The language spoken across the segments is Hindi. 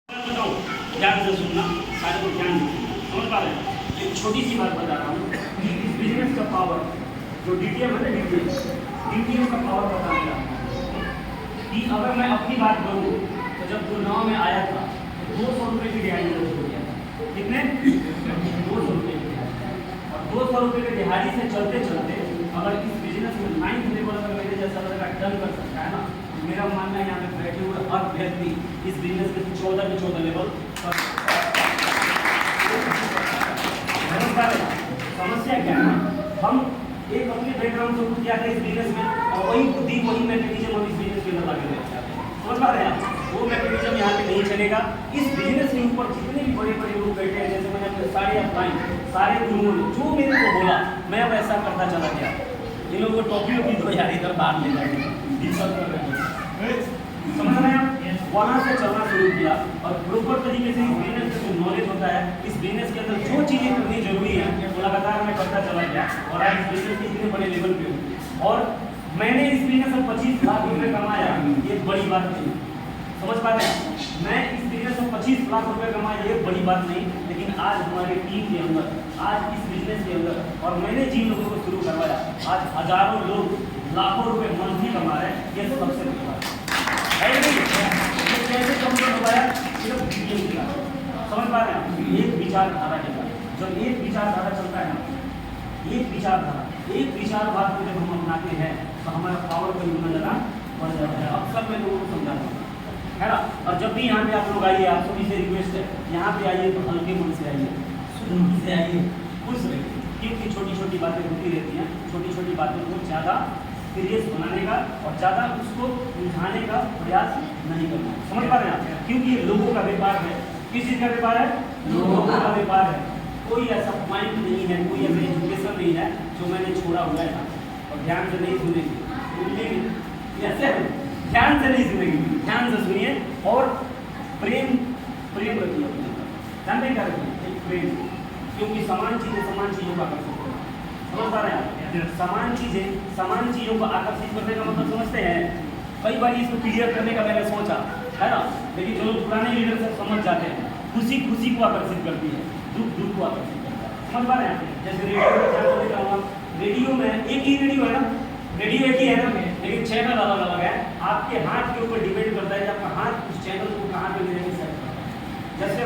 बताओ, ध्यान से सुनना, सारे को ध्यान से सुनना, समझ पा रहे हैं? एक छोटी सी बात बता रहा हूँ कि इस बिजनेस का पावर जो डीटीएम है ना, डीटीएम का पावर बताना चाहता हूँ कि अगर मैं अपनी बात करूँ तो जब गुड़गांव में आया था तो 200 रुपये की दिहाड़ी हो गया था। कितने? 200 रुपये की दिहाड़ी। और 200 रुपये की दिहाड़ी से चलते चलते अगर इस बिजनेस में 9th लेवल अगर मेरे जैसा लड़का टर्न कर सकता है ना, मेरा मानना है यहाँ पे बैठे हुए हर व्यक्ति इस बिजनेस के 14 के 14 लेवल पर। समस्या क्या है? हम एक अपने बैकग्राउंड से कुछ किया था इस बिजनेस में और वही बुद्धि वही मैकेनिज्म हम इस बिजनेस के अंदर लाके लेके जाते हैं। समझ पा रहे हैं आप? वो मैकेनिज्म यहाँ पे नहीं चलेगा। इस बिजनेस के ऊपर जितने भी बड़े बड़े लोग बैठे हैं, जैसे मैंने अपने सारे अपलाइन सारे गुरुओं ने जो मेरे को बोला मैं अब ऐसा करता चला गया। इन लोगों को टॉपी वॉपी दो यार, इधर बाहर ले जाएंगे समझ रहे हैं आप? वहाँ से चलना शुरू किया और प्रॉपर तरीके से इस बिजनेस का जो नॉलेज होता है, इस बिजनेस के अंदर जो चीज़ें करनी जरूरी है वो लगातार मैं करता चला गया और आज इस बिजनेस के इतने बड़े लेवल पे हूँ। और मैंने इस बिजनेस में 25 लाख रुपये कमाया, ये बड़ी बात नहीं। समझ पा रहे हैं? मैं इस बिजनेस में 25 लाख रुपये कमाया, ये बड़ी बात नहीं। लेकिन आज हमारे टीम के अंदर, आज इस बिजनेस के अंदर और मैंने जिन लोगों को शुरू करवाया, आज हजारों लोग लाखों रुपए मंथली कमा रहे हैं। ये सबसे बड़ी बात है नहीं? कैसे कम करवाया? सिर्फ डीटीएम की बात। समझ पा रहे हैं? एक विचारधारा के साथ जब एक विचारधारा चलता है ना, एक विचारधारा को जब हम अपनाते हैं तो हमारा पावर का यूज ज़्यादा बढ़ जाता है। अक्सर मैं लोगों को समझाता हूँ है ना। और जब भी यहाँ पे आप लोग आइए, आप सभी से रिक्वेस्ट है, यहाँ पे आइए तो हल्के मन से आइए, सुन से आइए, खुश रहिए, क्योंकि छोटी छोटी बातें होती रहती हैं। छोटी छोटी बातों को ज़्यादा सीरियस बनाने का और ज़्यादा उसको उलझाने का प्रयास नहीं करना। समझ पा रहे हैं आप? क्योंकि ये लोगों का व्यापार है। किस चीज़ का व्यापार है? लोगों का व्यापार है। कोई ऐसा पॉइंट नहीं है, कोई ऐसा एजुकेशन नहीं है जो मैंने छोड़ा हुआ है। और ध्यान से नहीं सुनेंगे, ऐसे ध्यान से नहीं सुनेंगे, ध्यान से सुनिए और प्रेम रखिए, ध्यान नहीं कर रखिए, एक प्रेम, क्योंकि समान चीज़ें समान चीज़ों का आकर्षित करते हैं। समझ पा रहे हैं आप? समान चीज़ों को आकर्षित करने का मतलब समझते हैं। कई बार इसको क्लियर करने का मैंने सोचा है ना, लेकिन जो लोग पुराने लीडर से समझ जाते हैं, खुशी को आकर्षित करती है, दुख को आकर्षित करता है। समझ पा रहे हैं? जैसे रेडियो में एक ही रेडियो है ना, रेडियो एक ही है ना, लेकिन चैनल अलग अलग है। आपके हाथ के ऊपर डिपेंड करता है कि आपका हाथ उस चैनल को कहाँ पे लेने सेट करता है। जैसे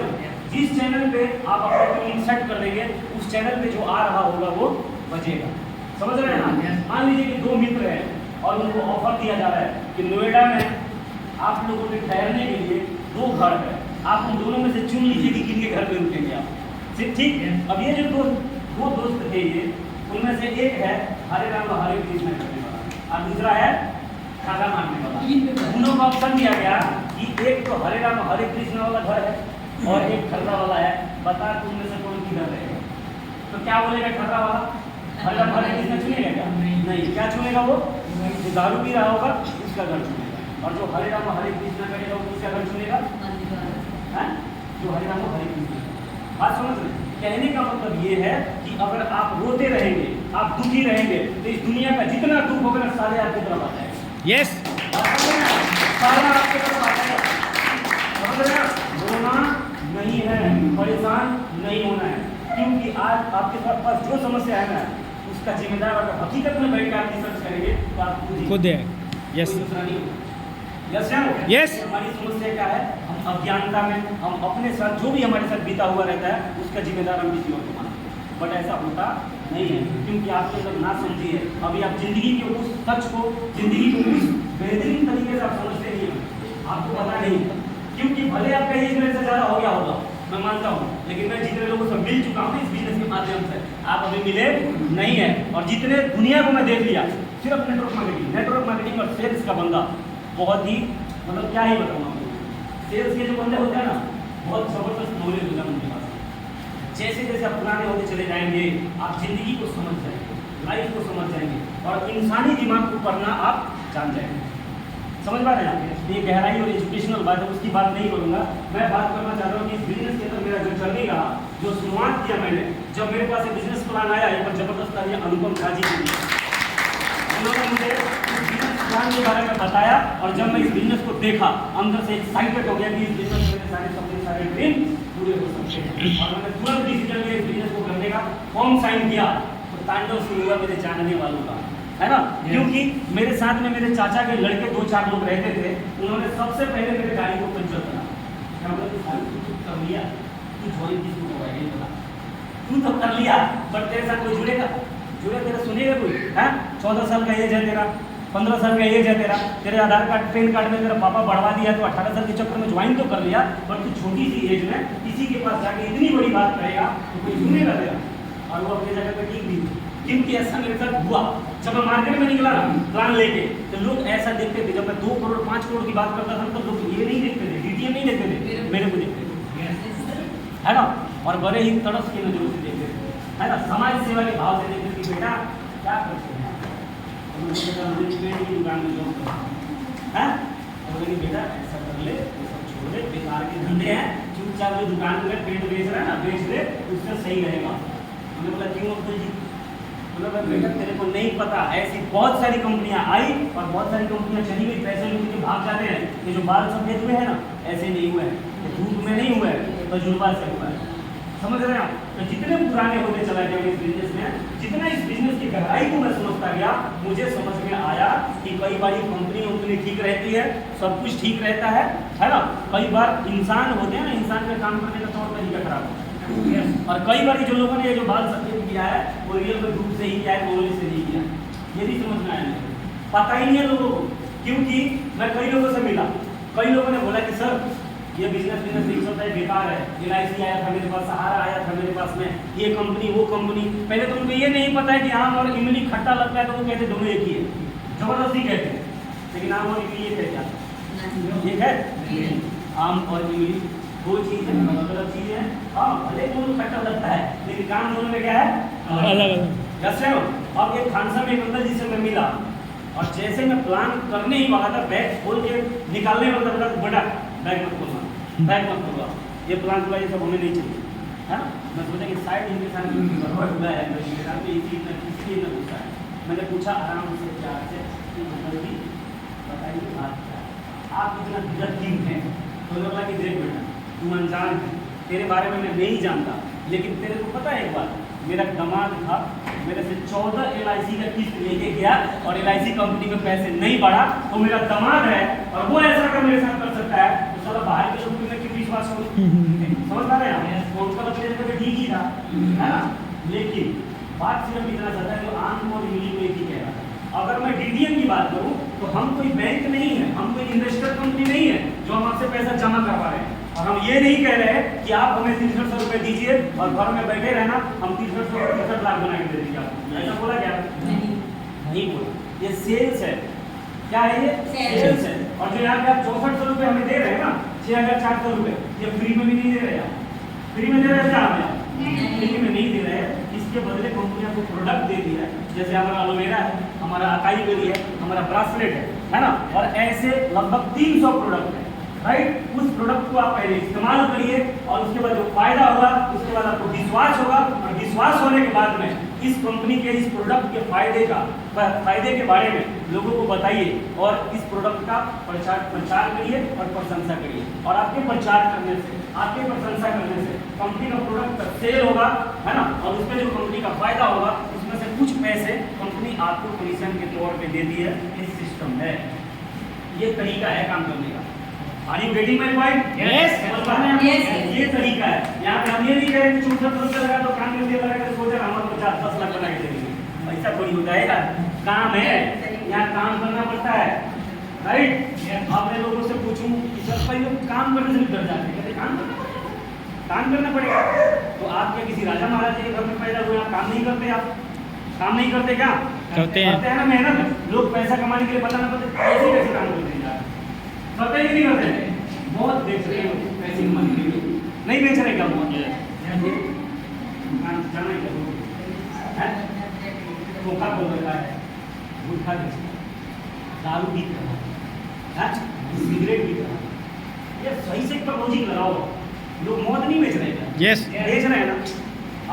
जिस चैनल पे आप अपना ट्यूनिंग सेट कर देंगे, उस चैनल पे जो आ रहा होगा वो बजेगा। समझ रहे हैं ना? मान लीजिए कि दो मित्र हैं और उनको ऑफर दिया जा रहा है कि नोएडा में आप लोगों के ठहरने के लिए 2 घर है, आप उन दोनों में से चुन लीजिए कि किनके घर पे रुकेंगे आप। ठीक है? अब ये जो दो दोस्त थे, ये उनमें से एक है हरे राम हरे कृष्ण करने वाला और दूसरा है खाना मारने वाला। दोनों को ऑप्शन दिया गया कि एक तो हरे राम हरे कृष्ण वाला घर है और एक ठर्रा वाला है, बता तुम में से कौन किधर रहेगा? तो क्या बोलेगा ठर्रा वाला? हरे राम हरे कृष्ण चुनेगा क्या? नहीं। क्या चुनेगा? वो जो दारू पी रहा होगा उसका घर चुनेगा, और जो हरे राम हरे कृष्ण करेगा उसका घर चुनेगा, जो हरे राम हरे कृष्ण। बात समझ रहे? कहने का मतलब ये है कि अगर आप रोते रहेंगे, आप दुखी रहेंगे, तो इस दुनिया का जितना दुख होगा सारे आपकी तरफ आ जाएगा। यस, सारा आपके तरफ आ जाएगा। समझ रहे हैं? रोना नहीं है, परेशान नहीं होना है, क्योंकि आज आपके पास जो समस्या है ना, उसका जिम्मेदार अगर हकीकत में बैठ के आप रिसर्च करेंगे तो आप खुद है। Yes yes. हमारी समस्या क्या है? हम अज्ञानता में, हम अपने साथ जो भी हमारे साथ बीता हुआ रहता है उसका जिम्मेदार हम किसी और को मानते हैं। बट ऐसा होता नहीं है, क्योंकि आपके अंदर ना समझिए, अभी आप जिंदगी के उस सच को, जिंदगी को उस बेहतरीन तरीके से आप समझते नहीं हैं, आपको पता नहीं। क्योंकि भले आप कहीं मेरे से ज़्यादा हो गया होगा, मैं मानता हूँ, लेकिन मैं जितने लोगों से मिल चुका हूँ इस बिजनेस के माध्यम से, आप अभी मिले नहीं है। और जितने दुनिया को मैं देख लिया, सिर्फ नेटवर्क मार्केटिंग और सेल्स का बंदा, बहुत ही मतलब क्या ही बताऊँ आपको, सेल्स के जो बंदे होते हैं ना, बहुत ज़बरदस्त नॉलेज होता है उनके पास। जैसे जैसे आप पुराने होते चले जाएंगे, आप जिंदगी को समझ जाएंगे, लाइफ को समझ जाएंगे और इंसानी दिमाग को पढ़ना आप जान जाएंगे। समझ पा रहे हैं आप? ये गहराई और एजुकेशनल बात है, उसकी बात नहीं करूँगा। मैं बात करना चाह रहा हूँ कि इस बिजनेस के अंदर मेरा जो जर्नी रहा, जो शुरुआत किया मैंने, जब मेरे पास एक बिजनेस प्लान आया, एक जबरदस्त था, ये अनुपम झा जी के लिए, उन्होंने मुझे प्लान के बारे में बताया और जब मैं इस बिजनेस को देखा, अंदर से एक्साइटेड हो गया कि इस बिजनेस में सारे सपने और मैंने तुरंत डिसीजन लिया इस बिजनेस को करने का, फॉर्म साइन किया, तो तांडव शुरू हुआ मेरे जानने वालों का, है ना। क्योंकि मेरे साथ में मेरे चाचा के लड़के 2-4 लोग रहते थे, उन्होंने सबसे पहले मेरे गाड़ी को पंचर करा। क्या बोला तू कर लिया, तू ज्वाइन किसको करवाएगा ये बता, तू तो कर लिया, बट तेरे साथ कोई जुड़ेगा, तेरा सुनेगा कोई? है 14 साल का एज है तेरा, 15 साल का एज है तेरा, तेरे आधार कार्ड पैन कार्ड में तेरा पापा बढ़वा दिया तो 18 साल के चक्कर में ज्वाइन तो कर लिया, बट तू छोटी सी एज में किसी के पास जाके इतनी बड़ी बात करेगा तो कोई सुनेगा तेरा? और वो अपनी जगह पे ठीक भी, क्योंकि ऐसा मेरे साथ हुआ। जब मैं मार्केट में निकला ना प्लान लेके, तो लोग ऐसा देखते थे, जब मैं 2 करोड़ 5 करोड़ की बात करता था तो लोग ये नहीं देखते थे, डीटीएम नहीं देखते थे, मेरे को देखते थे, है ना। और बड़े ही तड़स की नजरों से देखते थे, है ना, समाज सेवा के भाव से देखते कि बेटा क्या करते हैं, मुझे पेड़ की दुकान में जॉब करना है, और बेटा ऐसा कर ले, ये सब छोड़ दे, बेकार के धंधे हैं, चुपचाप जो दुकान में पेड़ बेच रहा है ना, बेच ले, उससे सही रहेगा। मैंने बोला क्यों अब्दुल जी? मतलब बेटा तेरे को नहीं पता, ऐसी बहुत सारी कंपनियां आई और बहुत सारी कंपनियां चली गई, पैसे लेके भाग जाते हैं। ये जो बाल सफेद हुए हैं ना, ऐसे नहीं हुए हैं, ये धूप में नहीं हुए हैं, तजुर्बा से हुआ है, समझ रहे हैं आप? तो जितने पुराने होते चला गया इस बिजनेस में, जितना इस बिजनेस की गहराई को मैं समझता गया, मुझे समझ में आया कि कई बार कंपनी उतनी ठीक रहती है, सब कुछ ठीक रहता है ना। कई बार इंसान होते हैं ना, इंसान का काम करने का तौर तरीका खराब होता है। और कई बार जो लोगों ने ये जो बाल सफेद किया है वो रियल में धूप से ही किया है, गोली से नहीं किया, ये नहीं समझ में आया, पता ही नहीं है लोगों को। क्योंकि मैं कई लोगों से मिला, कई लोगों ने बोला कि सर ये बिजनेस नहीं चलता है, बेकार है, LIC आया था मेरे पास, सहारा आया था मेरे पास में, ये कंपनी वो कंपनी। पहले तो उनको ये नहीं पता है कि आम और इमली खट्टा लगता है, तो वो कहते दोनों एक ही है, जबरदस्ती कहते हैं, लेकिन आम और इमली एक है, एक है, आम और इमली दो चीज है, अलग अलग चीजें हैं। हाँ भले दोनों खट्टा लगता है, लेकिन काम दोनों में क्या है? अलग अलग। अब एक खानसा में एक अंकल जी से मैं मिला, और जैसे मैं प्लान करने ही वाला था, बैग खोल के निकालने वाला था, बड़ा बैग मत खोलना, बैग मत खोलना, ये प्लान हुआ, ये सब हमें नहीं चाहिए, है ना। मैं सोचा कि शायद इनके साथ गड़बड़ हुआ है, मेरे साथ में इसलिए न पूछा है। मैंने पूछा आराम से, प्यार से कि अंकल जी बताइए बात क्या है, आप इतना धीरज क्यों हैं? तो बोला कि देख बेटा तू अनजान है, तेरे बारे में मैं नहीं जानता, लेकिन तेरे को पता है एक बात, मेरा दामाद था, मेरे से 14 LIC का किस्त लेके गया और LIC कंपनी में पैसे नहीं बढ़ा, तो मेरा दामाद है और वो ऐसा अगर मेरे साथ कर सकता है, तो साला बाहर के लोग में किस विश्वास करूं? समझ पा रहे हैं? उनका मतलब तो ठीक ही था, है ना। लेकिन बात सिर्फ इतना सा था, जो आम और इमली को एक ही कह रहा था। अगर मैं DTM की बात करूं तो हम कोई बैंक नहीं है, हम कोई इन्वेस्टर कंपनी नहीं है जो हम आपसे पैसा जमा करवा रहे हैं, और हम ये नहीं कह रहे हैं कि आप हमें 6300 रुपये दीजिए और घर में बैठे रहना, हम 63 लाख बना के दे देंगे आपको। ऐसा बोला क्या? नहीं बोला। ये सेल्स है। क्या है ये? सेल्स है। और जो यहाँ पे आप 6400 रुपये हमें दे रहे हैं ना, 6400 रुपये, ये फ्री में भी नहीं दे रहे हैं। फ्री में दे रहे हैं क्या हमें? फ्री में नहीं दे रहे हैं, इसके बदले कंपनी आपको प्रोडक्ट दे दिया है, जैसे हमारा एलोवेरा है, हमारा अकाई बेरी है, हमारा ब्रासलेट है ना, और ऐसे लगभग 300 प्रोडक्ट है, राइट। उस प्रोडक्ट को आप पहले इस्तेमाल करिए और उसके बाद जो फायदा होगा, उसके बाद आपको विश्वास होगा, और विश्वास होने के बाद में इस कंपनी के इस प्रोडक्ट के फायदे के बारे में लोगों को बताइए, और इस प्रोडक्ट का प्रचार करिए और प्रशंसा करिए। और आपके प्रचार करने से, आपके प्रशंसा करने से कंपनी का प्रोडक्ट का सेल होगा, है ना, और उसमें जो कंपनी का फायदा होगा, उसमें से कुछ पैसे कंपनी आपको कमीशन के तौर पे देती है। इस सिस्टम है, ये तरीका है काम करने का। Are you getting my point? Yes. ये तरीका है। यहाँ पे हम ये नहीं कह रहे कि 6400 रुपये लगा तो काम में लगा के सोचा हमारे 50-10 लाख बना के देंगे, ऐसा थोड़ी होता है यार। काम है, यहाँ काम करना पड़ता है, राइट। आपने लोगों से पूछूं कि सर भाई लोग काम करने से भी डर जाते हैं, कहते काम करना पड़ेगा। तो आप क्या किसी राजा महाराजा के घर में पैदा हुए, आप काम नहीं करते? आप काम नहीं करते क्या? करते हैं ना, मेहनत। लोग पैसा कमाने के लिए बताना पड़ता है, कैसे काम करते हैं? पता ही नहीं करते, बहुत बेच रहे हो पैसे कमाने के लिए, नहीं बेच रहे क्या? बहुत जाना है, धोखा बोल रहा है, गुटखा बेच रहा है, दारू पी रहा है, सिगरेट पी रहा है। ये सही से लॉजिक लगाओ, लोग मौत नहीं बेच रहे क्या? यस, बेच रहे हैं ना।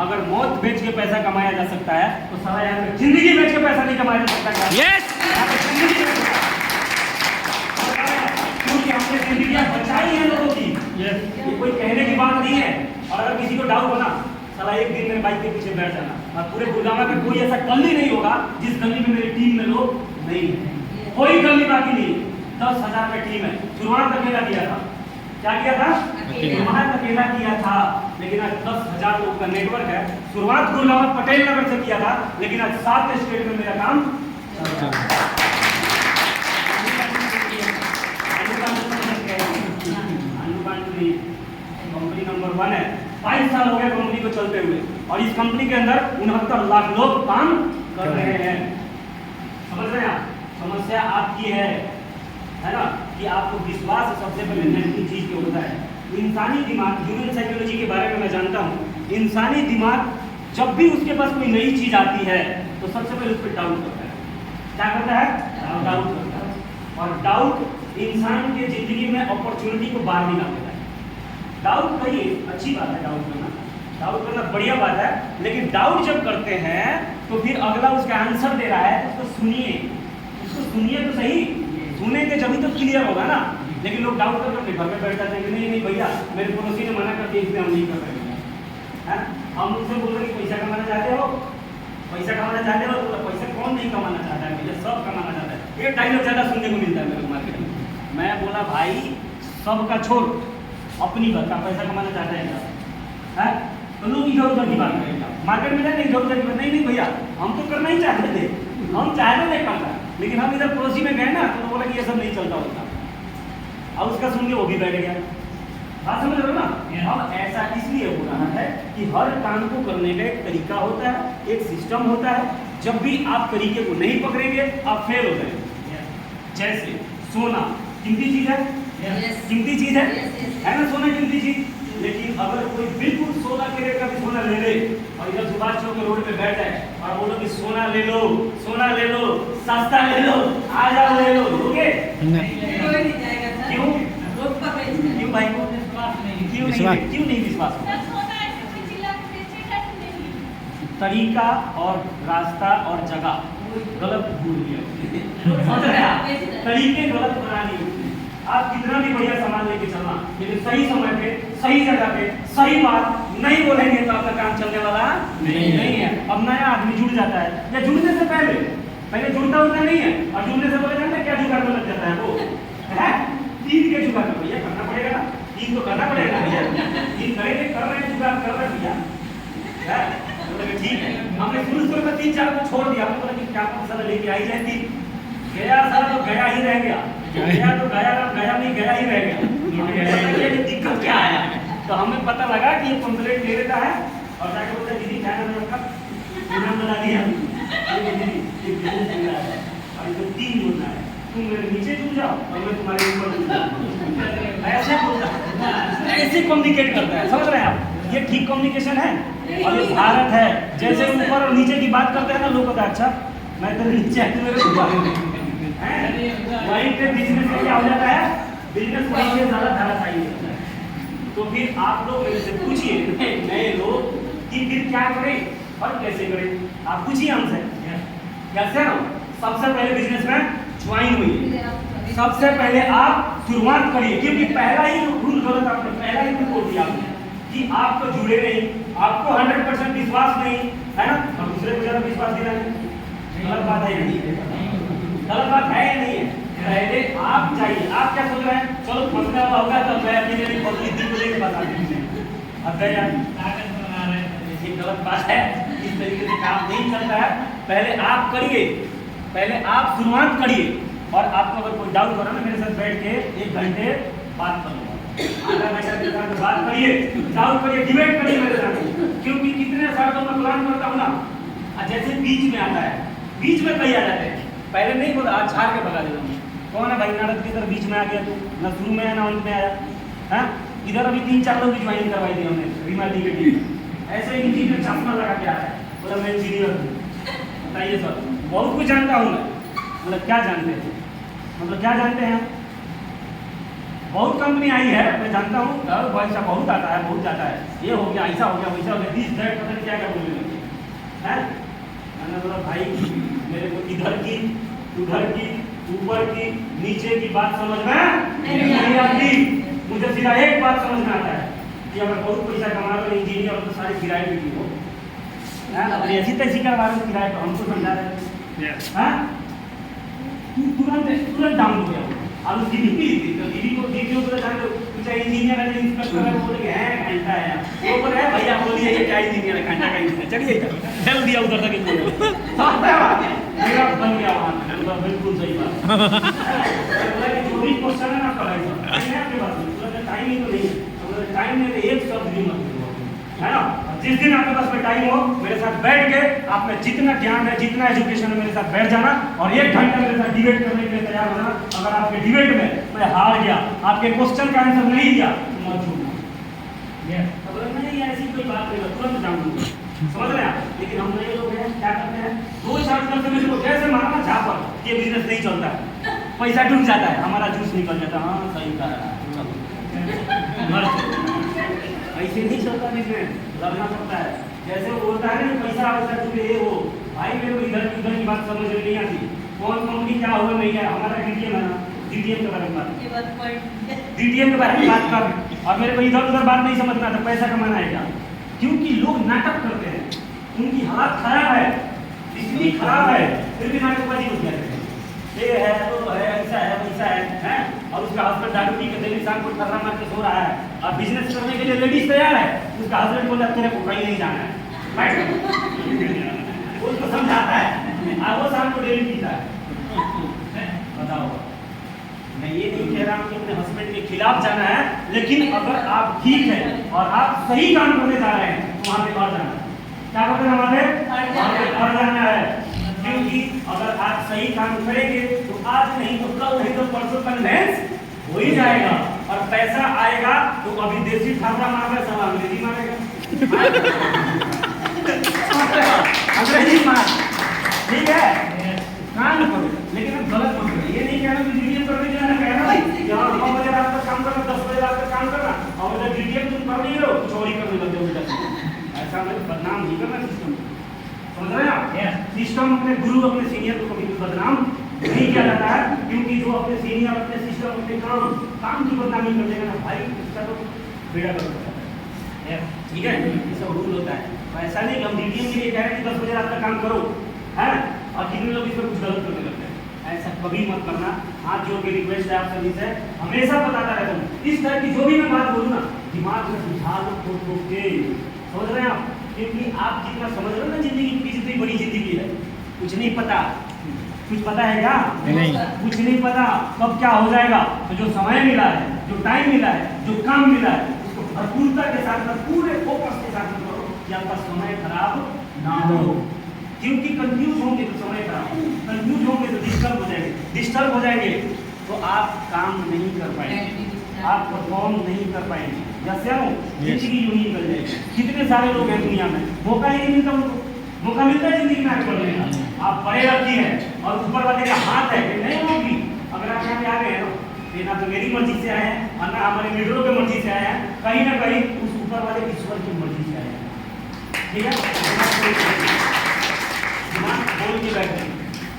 अगर मौत बेच के पैसा कमाया जा सकता है, तो सारा यहाँ पे जिंदगी बेच के पैसा नहीं कमाया जा सकता क्या? यस, हमने जिंदगी बचाई है लोगों की, ये कोई कहने की बात नहीं है। और अगर किसी को डाउट होना, साला एक दिन मेरे बाइक के पीछे बैठ जाना, और पूरे गुड़गांव में कोई ऐसा गली नहीं होगा जिस गली में मेरी टीम में लोग नहीं है, कोई गली बाकी नहीं। 10,000 में टीम है। शुरुआत अकेला किया था, क्या किया था? शुरुआत अकेला किया था, लेकिन आज 10,000 लोगों का नेटवर्क है। शुरुआत गुड़गांव पटेल नगर से किया था, लेकिन आज 7 स्टेट में मेरा काम चल रहा है। कंपनी नंबर 1 है, 22 साल हो गए कंपनी को चलते हुए, और इस कंपनी के अंदर 69 लाख लोग काम कर रहे हैं। समझ रहे हैं आप? समस्या आपकी है ना, कि आपको विश्वास सबसे पहले नेगेटिव चीज पे होता है। इंसानी दिमाग, ह्यूमन साइकोलॉजी के बारे में मैं जानता हूँ। इंसानी दिमाग जब भी उसके पास कोई नई चीज आती है तो सबसे पहले उस पर डाउट करता है। क्या करता है? डाउट करता है। और डाउट इंसान के जिंदगी में अपॉर्चुनिटी को बाहर निकाल देता है। डाउट करिए, अच्छी बात है डाउट करना, डाउट करना बढ़िया बात है, लेकिन डाउट जब करते हैं तो फिर अगला उसका आंसर दे रहा है, उसको सुनिए तो सही, सुनेंगे जब ही तो क्लियर होगा ना। लेकिन लोग डाउट करके अपने घर में बैठ जाते हैं कि नहीं भैया मेरे पड़ोसी ने मना कर दिया, इसलिए हम नहीं कर रहे हैं। हम उनसे बोल रहे हैं पैसा कमाना चाहते हो, पैसा कमाना चाहते हो, तो पैसा कौन नहीं कमाना चाहता है भैया, सब कमाना चाहता है। एक डायलॉग ज़्यादा सुनने को मिलता है मेरे मार्केट में। मैं बोला भाई सबका छोड़, अपनी बात का पैसा कमाना चाहता है क्या? तो लोग इधर उधर की बात करेंगे, मार्केट में जाएंगे इधर उधर की बात, नहीं भैया हम तो करना ही चाहते थे, हम चाहते नहीं करता, लेकिन हम इधर पड़ोसी में गए ना तो बोला कि ये सब नहीं चलता होता, अब उसका सुन के वो भी बैठ गया। बात समझ रहे हो ना? अब ऐसा इसलिए हो रहा है कि हर काम को करने का एक तरीका होता है, एक सिस्टम होता है। जब भी आप तरीके को नहीं पकड़ेंगे आप फेल हो जाएंगे। जैसे सोना कीमती चीज है, कीमती चीज है ना, सोना कीमती चीज। लेकिन अगर कोई बिल्कुल सोना के रेट का भी सोना ले ले और इधर सुभाष चौक रोड पे बैठ जाए और बोलो कि सोना ले लो, सस्ता ले लो, आ जाओ ले लो, लोगे? क्यों? क्यों भाई को क्यों नहीं विश्वास? तरीका और रास्ता और जगह गलत भूल गया, तरीके गलत बना लिए। आप कितना भी बढ़िया सामान लेके चलना, लेकिन सही समय पे सही जगह पे सही बात नहीं बोलेंगे तो आपका काम चलने वाला नहीं है। अब नया आदमी जुड़ जाता है, या जुड़ने से पहले जुड़ता होता नहीं है, और जुड़ने से पहले जानते क्या जुगाड़ में लग जाता है वो है तीन के जुगाड़ में। भैया करना पड़ेगा ना, तीन तो करना पड़ेगा भैया, तीन करेंगे, कर रहे हैं जुगाड़ कर रहे हैं भैया, ठीक है। हमने शुरू में 3-4 को छोड़ दिया, हमने बोला कि क्या मसाला लेके आई जाती, गया सारा तो गया ही रह गया, गया तो गया नहीं गया ही रह गया। दिक्कत क्या आया? तो हमें पता लगा कि ये कंप्लेंट ले लेता है और जाके बोलता है दीदी क्या नाम है आपका, नाम बता दिया, और इसको 3 जोड़ना है, तुम मेरे नीचे जुड़ जाओ और मैं तुम्हारे ऊपर जुड़ जाऊँ। ऐसे बोलता है, ऐसे कम्युनिकेट करता है। समझ रहे हैं आप? ये ठीक कम्युनिकेशन है। और ये भारत है, जैसे ऊपर और नीचे की बात करते हैं ना लोग, अच्छा मैं तो नीचे है, मेरे ऊपर वहीं पे बिजनेस में क्या हो जाता है, बिजनेस वहीं से ज़्यादा धराशायी हो जाता है। तो फिर आप लोग मेरे से पूछिए नए लोग कि फिर क्या करें और कैसे करें। आप पूछिए हमसे कैसे हो। सबसे पहले बिजनेस में ज्वाइन हुई, सबसे पहले आप शुरुआत करिए, क्योंकि पहला ही रूल गलत आपने पहला ही रूल बोल दिया कि आप तो जुड़े नहीं, आपको 100% विश्वास नहीं है ना, और दूसरे को ज़्यादा विश्वास देना गलत बात है, गलत बात है या नहीं है? पहले आप चाहिए, आप क्या सोच रहे हैं, चलो फंसने वाला होगा तो मैं अपनी मेरी पब्लिसिटी को लेकर बता देंगे, अब गया कागज बना रहे हैं, ये गलत बात है, इस तरीके से काम नहीं चलता है। पहले आप करिए, पहले आप शुरुआत करिए, और आपको अगर कोई डाउट हो रहा है ना, मेरे साथ बैठ के 1 घंटे बात कर लो, आधा घंटा मेरे साथ बात करिए, डाउट करिए, डिबेट करिए मेरे साथ, क्योंकि कितने साल तो मैं प्लान करता हूँ ना, जैसे बीच में आता है, बीच में कहीं आ जाते हैं, पहले नहीं बोला, आज झाड़ के भगा देता हूँ। कौन है भाई नाटक की तरह बीच में आ गया तू, ना शुरू में आया ना अंत में आया है। इधर अभी 3-4 लोग की ज्वाइनिंग करवाई थी हमने रीमा दी के टीम, ऐसे ही टीम में चश्मा लगा के आया है, बोला मैं इंजीनियर हूँ। बताइए सर, बहुत कुछ जानता हूँ मैं, मतलब क्या जानते हैं, मतलब क्या जानते हैं? बहुत कंपनी आई है, मैं जानता हूँ, पैसा बहुत आता है, बहुत जाता है, ये हो गया, ऐसा हो गया, वैसा हो गया, 30 दैट पता नहीं क्या क्या बोलने लगे हैं। मैंने बोला भाई मेरे को इधर की उधर की ऊपर की नीचे की बात समझ में नहीं आती, मुझे सीधा एक बात समझ में आता है कि अगर बहुत पैसा कमा रहे हो इंजीनियर हो तो सारे किराए पे क्यों हो, अब ऐसी तैसी करवा रहे हो किराए पर, हमको समझा रहे हैं हाँ, तुरंत डाउन हो गया। अब उसकी दीदी को जान लो कुछ इंजीनियर है इंस्पेक्टर है, बोले कि है घंटा है वो बोले है भैया बोलिए ये क्या इंजीनियर है, घंटा का इंजीनियर, चलिए चल दिया उधर तक मेरा बन गया वहाँ, बिल्कुल सही बात बोला कि जो भी क्वेश्चन है ना पढ़ाई आपके पास टाइम ही तो नहीं है, टाइम नहीं तो एक शब्द भी मत है ना। जिस दिन आपके पास में टाइम हो मेरे साथ बैठ के आप में जितना ज्ञान है जितना एजुकेशन है मेरे साथ बैठ जाना और 1 घंटा मेरे साथ डिबेट करने के लिए तैयार होना। अगर आपके डिबेट में मैं हार गया, आपके क्वेश्चन का आंसर नहीं दिया तो मत छूटना, नहीं ऐसी कोई बात नहीं, तुरंत जान दूंगा, समझ रहे हैं आप। लेकिन हम नए लोग हैं क्या करते हैं, 2-4 साल से मेरे को कैसे मारना झापड़, ये बिजनेस नहीं चलता है, पैसा डूब जाता है, हमारा जूस निकल जाता है, हाँ सही कहा ऐसे नहीं चलता बिजनेस, लड़ना पड़ता है। जैसे वो बोलता है ना पैसा आवश्यक तुझे ये हो, भाई मेरे को इधर की बात समझ में नहीं आती, कौन कंपनी क्या हुआ नहीं है, हमारा डीटीएम है ना, डीटीएम के बारे में डीटीएम के बारे में बात कर, और मेरे को इधर उधर बात नहीं समझना था, पैसा कमाना है क्या। क्योंकि लोग नाटक करते हैं, उनकी हालत खराब है, स्थिति खराब है, फिर भी नाटकबाजी हो जाते हैं, ये है वो है ऐसा है वैसा है, और उसका हस्बैंड दारू पी के दिन शाम को ठर्रा मार के सो रहा है, और बिजनेस करने के लिए लेडीज तैयार है, उसका हस्बैंड बोला तेरे को कहीं नहीं जाना है, वो उसको समझाता है, और वो शाम को डेली पीता है। बताओ, मैं ये नहीं कह रहा हूँ कि अपने हस्बैंड के खिलाफ जाना है, लेकिन अगर आप ठीक है और आप सही काम करने जा रहे हैं तो वहाँ पे और जाना है, क्या करते हैं वहाँ पे और जाना है। क्योंकि अगर आप सही काम करेंगे तो आज नहीं तो कल नहीं तो परसों कन्वेंस हो ही जाएगा, और पैसा आएगा तो अभी देसी ठाकुर मारेगा, सब अंग्रेजी मारेगा, अंग्रेजी मार, ठीक है काम करो, लेकिन अब गलत मत करो। ये नहीं कहना कि डीटीएम करने जाना, कहना भाई यहाँ 9 बजे रात तक काम करना, 10 बजे रात तक काम करना, और अगर डीटीएम तुम कर नहीं हो चोरी करने लग जाओ, ऐसा मतलब बदनाम नहीं करना सिस्टम, समझ रहे हैं आप। सिस्टम अपने गुरु अपने सीनियर को कभी भी बदनाम नहीं किया जाता है, क्योंकि जो अपने सीनियर अपने सिस्टम अपने काम की बदनामी कर देगा ना भाई, इसका तो बेड़ा कर सकता है, ठीक है, ये सब रूल होता है। ऐसा नहीं कि हम डीटीएम के लिए कह रहे हैं कि 10 बजे रात तक काम करो, है, और कितने लोग इस पर कुछ गलत करने लगते हैं, ऐसा कभी मत करना। हाथ जोड़ के रिक्वेस्ट है आप सभी से, हमेशा बताता रहता हूँ, इस तरह की जो भी मैं बात बोलूँ ना दिमाग में समझा लो, ठोक के, समझ रहे हैं आप। क्योंकि आप जितना समझ रहे हो ना जिंदगी की जितनी बड़ी जिंदगी है, कुछ नहीं पता, कुछ पता है क्या, नहीं, कुछ नहीं पता कब क्या हो जाएगा। तो जो समय मिला है, जो टाइम मिला है, जो काम मिला है, उसको भरपूरता के साथ पूरे फोकस के साथ करो कि आपका समय खराब ना हो। क्योंकि कंफ्यूज होंगे तो समय खराब, कंफ्यूज होंगे तो डिस्टर्ब हो जाएंगे तो आप काम नहीं कर पाएंगे, आप परफॉर्म नहीं कर पाएंगे, जिंदगी यूं ही निकल जाएगी। कितने सारे लोग हैं दुनिया में, मौका ही नहीं मिलता उनको, मौका मिलता है जिंदगी में आगे बढ़ने का। आप पढ़े रखी है और ऊपर वाले का हाथ है कि नहीं होगी। अगर आप यहाँ पे आ गए हैं तो ना तो मेरी मर्जी से आए हैं और ना हमारे लीडरों की मर्जी से आए हैं, कहीं ना कहीं उस ऊपर वाले ईश्वर की मर्जी से आए हैं, ठीक है। बोल के बैठे,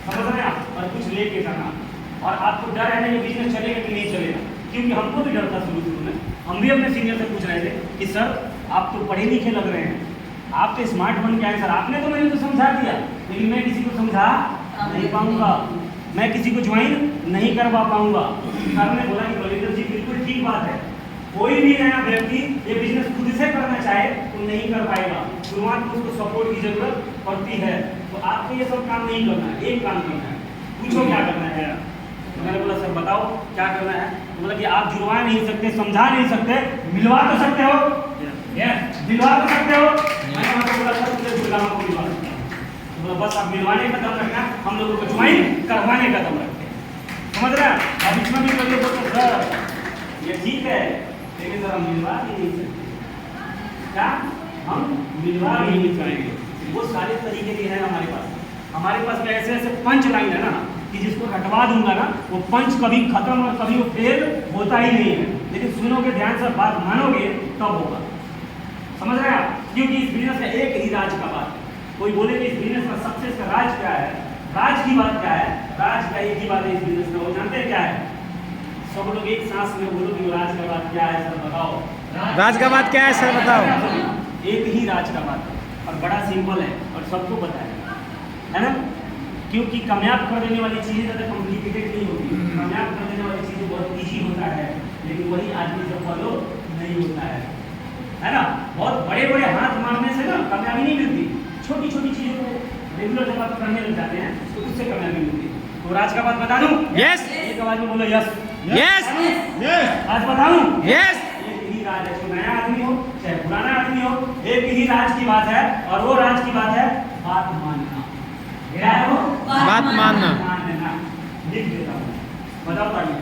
समझ रहे हैं आप, और कुछ लेके जाना। और आपको डर है ना ये बिजनेस चलेगा कि नहीं चलेगा, क्योंकि हमको भी डर था शुरू में। हम भी अपने सीनियर से पूछ रहे थे कि सर आप तो पढ़े लिखे लग रहे हैं, आप तो स्मार्ट बन के आए सर, आपने तो मेरे को समझा दिया, लेकिन मैं किसी को समझा नहीं पाऊंगा, मैं किसी को ज्वाइन नहीं करवा पाऊंगा। सर ने बोला कि बलिंदर जी बिल्कुल ठीक बात है, कोई भी नया व्यक्ति ये बिजनेस खुद से करना चाहे तो नहीं कर पाएगा, शुरुआत में उसको सपोर्ट की जरूरत पड़ती है। तो आपको ये सब काम नहीं करना है, एक काम करना है, पूछो क्या करना है। तो मैंने बोला सर बताओ क्या करना है। तो बोला कि आप जुड़वा नहीं सकते, समझा नहीं सकते, मिलवा तो सकते हो, दिलवा तो सकते हो। मैंने बोला सर मुझे जुड़वा को मिलवा सकते हो। तो बोला बस आप मिलवाने का दम रखना, हम लोगों को ज्वाइन करवाने का दम रखते हैं, समझ रहे हैं। अब इसमें भी करिए तो सर ये ठीक है, लेकिन सर हम मिलवा भी नहीं सकते, क्या हम मिलवा भी नहीं पाएंगे। वो सारे तरीके भी हैं हमारे पास में ऐसे ऐसे पंच लाइन है ना कि जिसको हटवा दूंगा ना वो पंच कभी खत्म और कभी वो फेल होता ही नहीं है। लेकिन सुनोगे ध्यान से, बात मानोगे तब होगा, समझ रहे हैं आप। क्योंकि इस बिजनेस का एक ही राज का बात है, कोई बोले कि इस बिजनेस का सक्सेस का राज क्या है, राज की बात क्या है, राज का एक ही बात है इस बिजनेस में, वो जानते हैं क्या है। सब लोग एक सांस में बोलो कि राज का बात क्या है सर बताओ। राज का बात क्या है सर बताओ। एक ही राज का बात है और बड़ा सिंपल है और सबको पता है ना। क्योंकि कामयाब कर देने वाली चीज़ें ज़्यादा कॉम्प्लिकेटेड नहीं होती, कामयाब कर देने वाली चीज़ें बहुत ईजी होता है, लेकिन वही आदमी से फॉलो नहीं होता है ना। बहुत बड़े बड़े हाथ मारने से ना कामयाबी नहीं मिलती, छोटी छोटी चीज़ों को रेगुलर जब आप करने लग जाते हैं तो उससे कामयाबी मिलती है। तो राज का बात बता दूं? यस। एक आवाज में बोलो यस। यस। आज बताऊं? यस। एक ही राज है, चाहे नया आदमी हो चाहे पुराना आदमी हो, एक ही राज की बात है और वो राज की बात है बात मानना। क्या है वो? बात मानना। मान लेना। लिख देता हूँ, बताओ ताली।